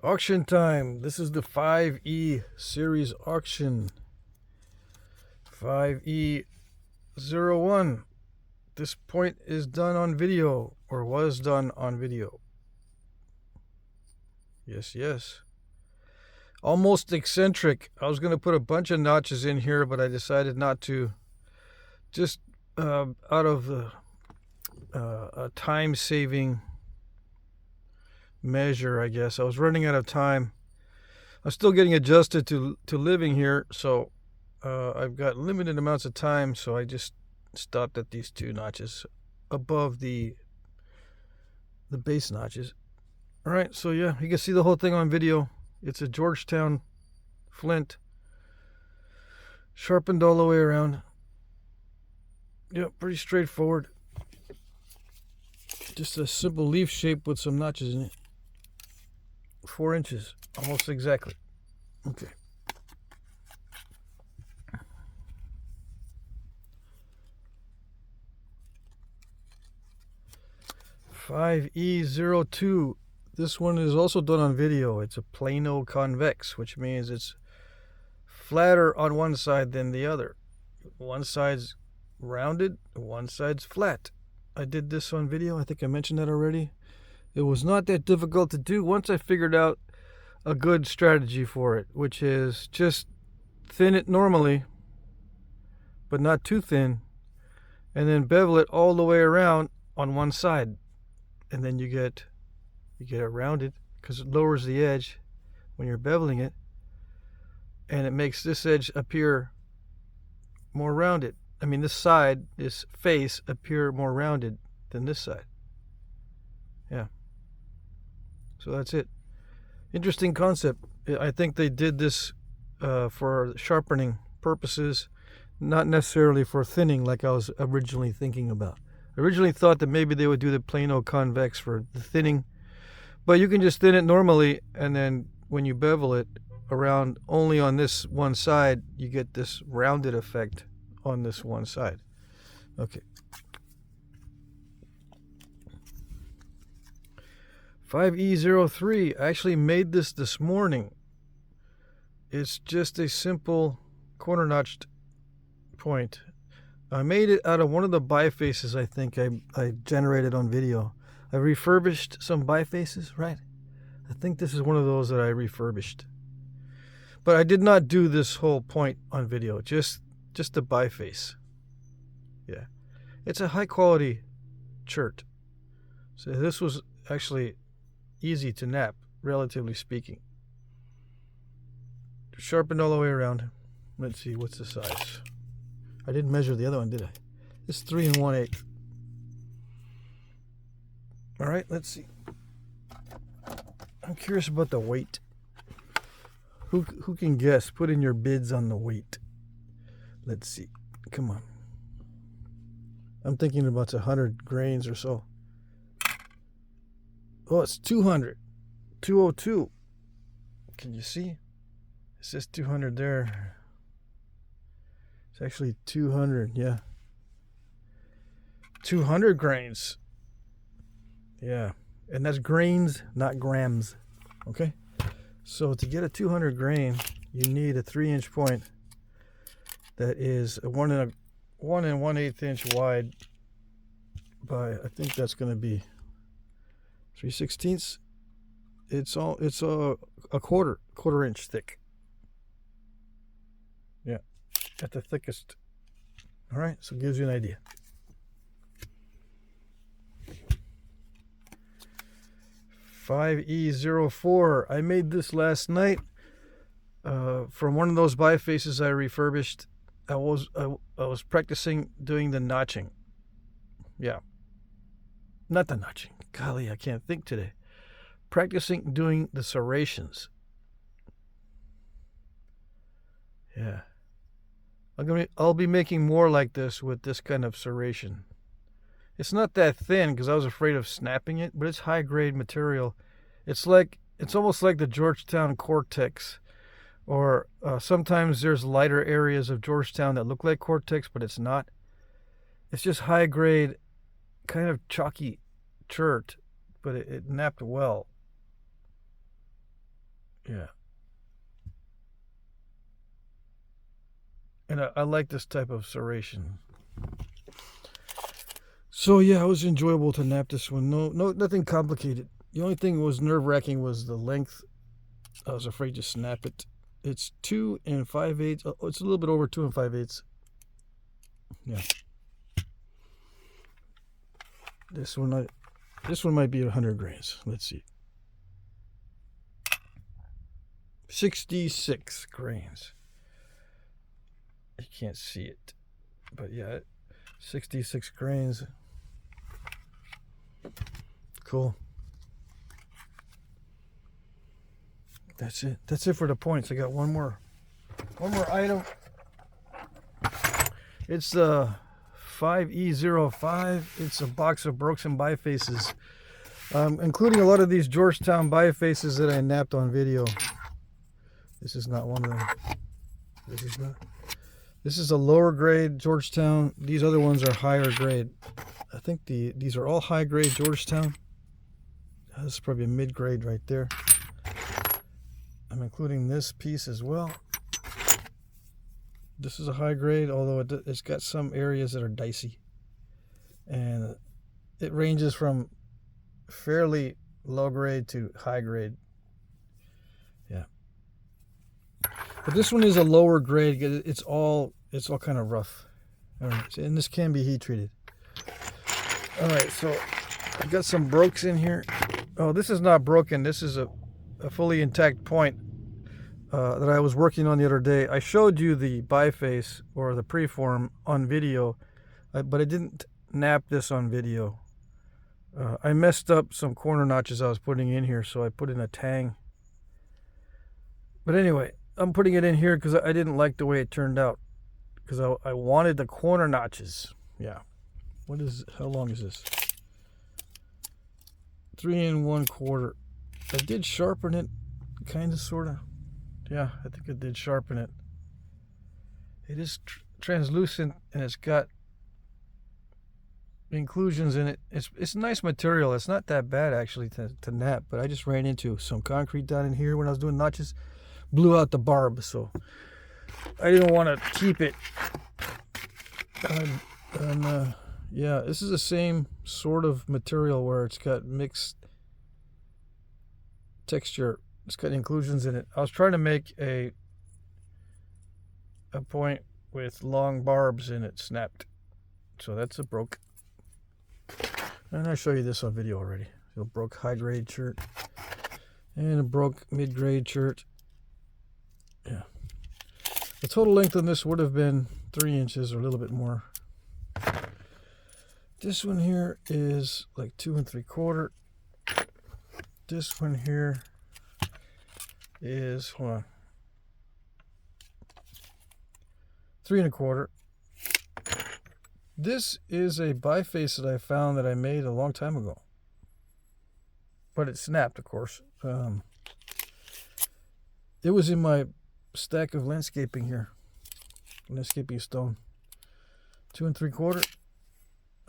Auction time. This is the 5E series auction. 5E01. This point is done on video, or was done on video. Yes, yes. Almost eccentric. I was going to put a bunch of notches in here, but I decided not to. Just out of a time-saving measure, I guess. I was running out of time. I'm still getting adjusted to living here, so I've got limited amounts of time, so I just stopped at these two notches above the base notches. All right, so yeah, you can see the whole thing on video. It's a Georgetown flint, sharpened all the way around. Yeah, pretty straightforward. Just a simple leaf shape with some notches in it. 4 inches, almost exactly. Okay. (5E02). This one is also done on video. It's a Plano-convex, which means it's flatter on one side than the other. One side's rounded, one side's flat. I did this on video. I think I mentioned that already. It was not that difficult to do once I figured out a good strategy for it, which is just thin it normally, but not too thin, and then bevel it all the way around on one side. And then you get it rounded because it lowers the edge when you're beveling it, and it makes this edge appear more rounded. I mean, this side, this face, appear more rounded than this side. Yeah. So that's it. Interesting concept. I think they did this for sharpening purposes, not necessarily for thinning like I was originally thinking about. I originally thought that maybe they would do the Plano-convex for the thinning, but you can just thin it normally, and then when you bevel it around only on this one side, you get this rounded effect on this one side. Okay. 5E03. I actually made this morning. It's just a simple corner notched point. I made it out of one of the bifaces I think I generated on video. I refurbished some bifaces, right? I think this is one of those that I refurbished. But I did not do this whole point on video, just the biface. Yeah. It's a high quality chert. So this was actually easy to knap, relatively speaking. Sharpened all the way around. Let's see, what's the size? I didn't measure the other one, did I? It's 3 1/8. All right, let's see. I'm curious about the weight. Who can guess? Put in your bids on the weight. Let's see. Come on. I'm thinking about 100 grains or so. Oh, it's 200. 202. Can you see? It says 200 there. It's actually 200, yeah. 200 grains. Yeah. And that's grains, not grams. Okay? So to get a 200 grain, you need a 3-inch point that is a 1 1/8 inch wide by, I think that's going to be 3/16. It's a quarter inch thick. Yeah, at the thickest. All right, so it gives you an idea. (5E04). I made this last night from one of those bifaces I refurbished. I was practicing doing the notching. Yeah, not the notching. Golly, I can't think today. Practicing doing the serrations. Yeah. I'll be making more like this with this kind of serration. It's not that thin because I was afraid of snapping it, but it's high grade material. It's almost like the Georgetown cortex, or sometimes there's lighter areas of Georgetown that look like cortex, but it's not. It's just high grade, kind of chalky chert, but it napped well. Yeah. And I like this type of serration. So yeah, it was enjoyable to nap this one. Nothing complicated. The only thing that was nerve-wracking was the length. I was afraid to snap it. It's 2 5/8. Oh, it's a little bit over 2 5/8. Yeah. This one might be 100 grains. Let's see. 66 grains. You can't see it, but yeah, 66 grains. Cool. That's it. That's it for the points. I got one more item. It's the 5E05. It's a box of broken bifaces, including a lot of these Georgetown bifaces that I napped on video. This is not one of them. This is not. This is a lower grade Georgetown. These other ones are higher grade. I think these are all high grade Georgetown. This is probably a mid grade right there. I'm including this piece as well. This is a high grade, although it's got some areas that are dicey. And it ranges from fairly low grade to high grade. Yeah. But this one is a lower grade. It's all kind of rough. All right, and this can be heat treated. All right, so I've got some brokes in here. Oh, this is not broken. This is a fully intact point that I was working on the other day. I showed you the biface or the preform on video, but I didn't nap this on video. I messed up some corner notches I was putting in here, so I put in a tang. But anyway, I'm putting it in here because I didn't like the way it turned out. Because I wanted the corner notches. Yeah. How long is this? 3 1/4. I did sharpen it, kind of, sort of. Yeah, I think I did sharpen it. It is translucent, and it's got inclusions in it. It's nice material. It's not that bad, actually, to nap. But I just ran into some concrete down in here when I was doing notches. Blew out the barb, so I didn't want to keep it. Yeah, this is the same sort of material where it's got mixed texture. It's got inclusions in it. I was trying to make a point with long barbs and it snapped. So that's a broke. And I show you this on video already. So a broke high grade shirt and a broke mid grade shirt. Yeah. The total length on this would have been 3 inches or a little bit more. This one here is like 2 3/4. This one here is, hold on, 3 1/4. This is a biface that I found that I made a long time ago, but it snapped, of course. It was in my stack of landscaping here, landscaping stone. 2 3/4.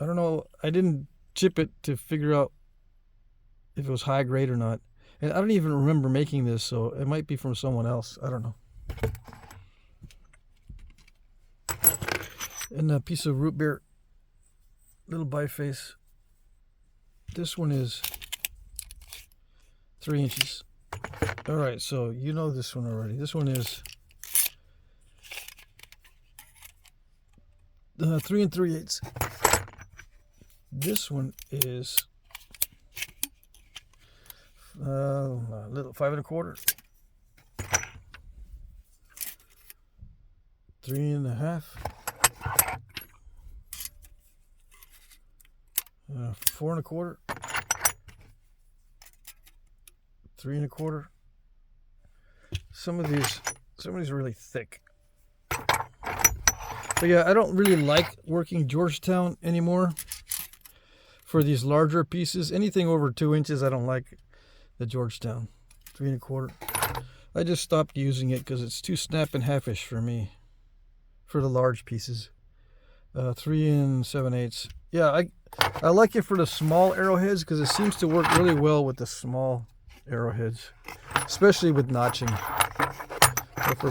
I don't know. I didn't chip it to figure out if it was high grade or not. And I don't even remember making this, so it might be from someone else. I don't know. And a piece of root beer, little biface. This one is 3 inches. All right, so you know this one already. This one is 3 3/8. This one is a little 5 1/4. 3 1/2. 4 1/4. 3 1/4. Some of these are really thick. But yeah, I don't really like working Georgetown anymore. For these larger pieces, anything over 2 inches, I don't like the Georgetown. 3 1/4. I just stopped using it because it's too snap and halfish for me. For the large pieces. 3 7/8. Yeah, I like it for the small arrowheads because it seems to work really well with the small arrowheads, especially with notching. But for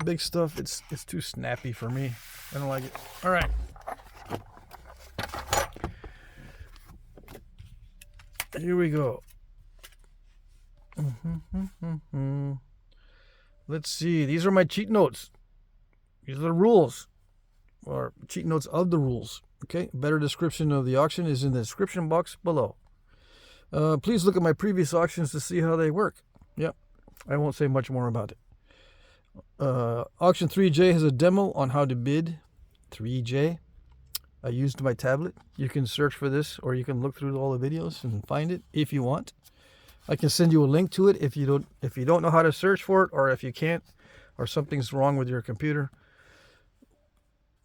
big stuff, it's too snappy for me. I don't like it. All right. Here we go. Let's see. These are my cheat notes. These are the rules, or cheat notes of the rules. Okay. A better description of the auction is in the description box below. Please look at my previous auctions to see how they work. Yep. I won't say much more about it. Auction 3J has a demo on how to bid 3J. I used my tablet. You can search for this, or you can look through all the videos and find it if you want. I can send you a link to it if you don't know how to search for it, or if you can't, or something's wrong with your computer.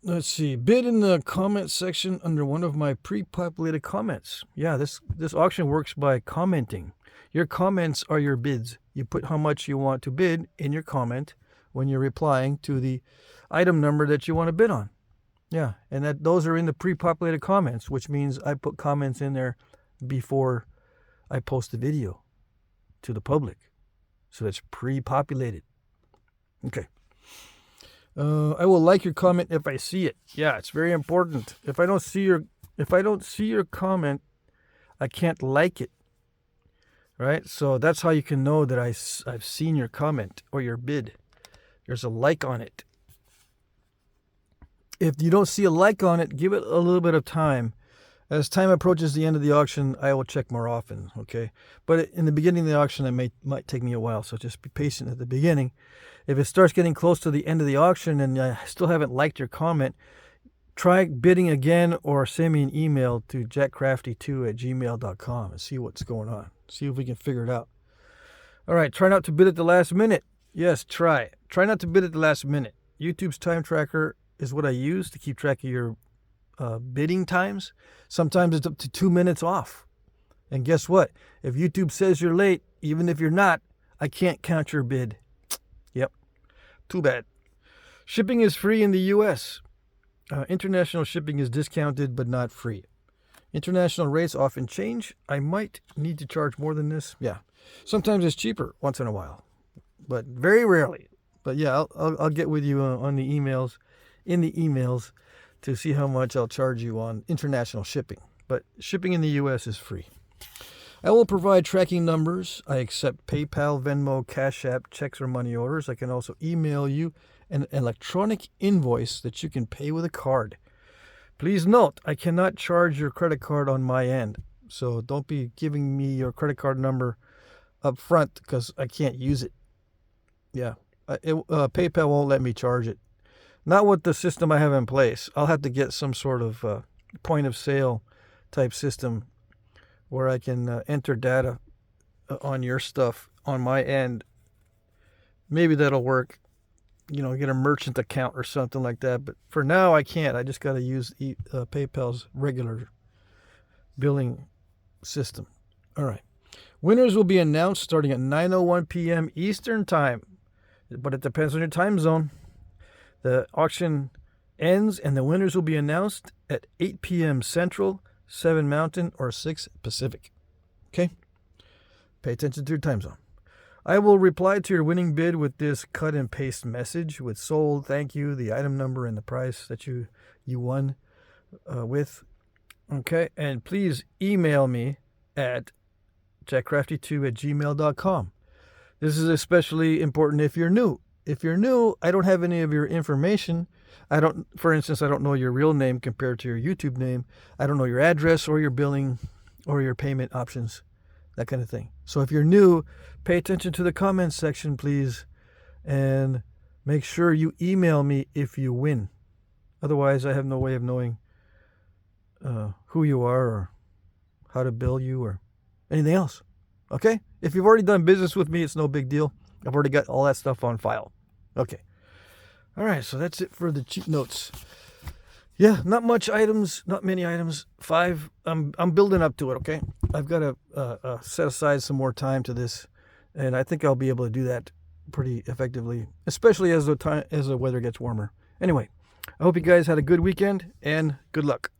Let's see. Bid in the comment section under one of my pre-populated comments. Yeah, this auction works by commenting. Your comments are your bids. You put how much you want to bid in your comment when you're replying to the item number that you want to bid on. Yeah, and those are in the pre-populated comments, which means I put comments in there before I post the video to the public. So that's pre-populated. Okay. I will like your comment if I see it. Yeah, it's very important. If I don't see your comment, I can't like it. Right? So that's how you can know that I've seen your comment or your bid. There's a like on it. If you don't see a like on it, give it a little bit of time. As time approaches the end of the auction, I will check more often, okay? But in the beginning of the auction, it might take me a while, so just be patient at the beginning. If it starts getting close to the end of the auction and I still haven't liked your comment, try bidding again or send me an email to jackcrafty2@gmail.com and see what's going on. See if we can figure it out. All right, try not to bid at the last minute. Yes, try. Try not to bid at the last minute. YouTube's time tracker is what I use to keep track of your bidding times. Sometimes it's up to 2 minutes off. And guess what? If YouTube says you're late, even if you're not, I can't count your bid. Yep. Too bad. Shipping is free in the U.S. International shipping is discounted but not free. International rates often change. I might need to charge more than this. Yeah. Sometimes it's cheaper once in a while, but very rarely. But yeah, I'll get with you on the emails. In the emails to see how much I'll charge you on international shipping. But shipping in the U.S. is free. I will provide tracking numbers. I accept PayPal, Venmo, Cash App, checks, or money orders. I can also email you an electronic invoice that you can pay with a card. Please note, I cannot charge your credit card on my end. So don't be giving me your credit card number up front because I can't use it. Yeah, PayPal won't let me charge it. Not with the system I have in place. I'll have to get some sort of point of sale type system where I can enter data on your stuff on my end. Maybe that'll work. You know, get a merchant account or something like that. But for now, I can't. I just got to use PayPal's regular billing system. All right. Winners will be announced starting at 9:01 p.m. Eastern Time. But it depends on your time zone. The auction ends and the winners will be announced at 8 p.m. Central, 7 Mountain, or 6 Pacific. Okay? Pay attention to your time zone. I will reply to your winning bid with this cut and paste message with sold, thank you, the item number, and the price that you won with. Okay? And please email me at jackcrafty2@gmail.com. This is especially important if you're new. If you're new, I don't have any of your information. For instance, I don't know your real name compared to your YouTube name. I don't know your address or your billing or your payment options, that kind of thing. So if you're new, pay attention to the comments section, please, and make sure you email me if you win. Otherwise, I have no way of knowing who you are or how to bill you or anything else. Okay? If you've already done business with me, it's no big deal. I've already got all that stuff on file. Okay. All right, so that's it for the cheat notes. Yeah, not much items, not many items. 5. I'm building up to it, okay? I've got to set aside some more time to this, and I think I'll be able to do that pretty effectively, especially as the weather gets warmer. Anyway, I hope you guys had a good weekend, and good luck.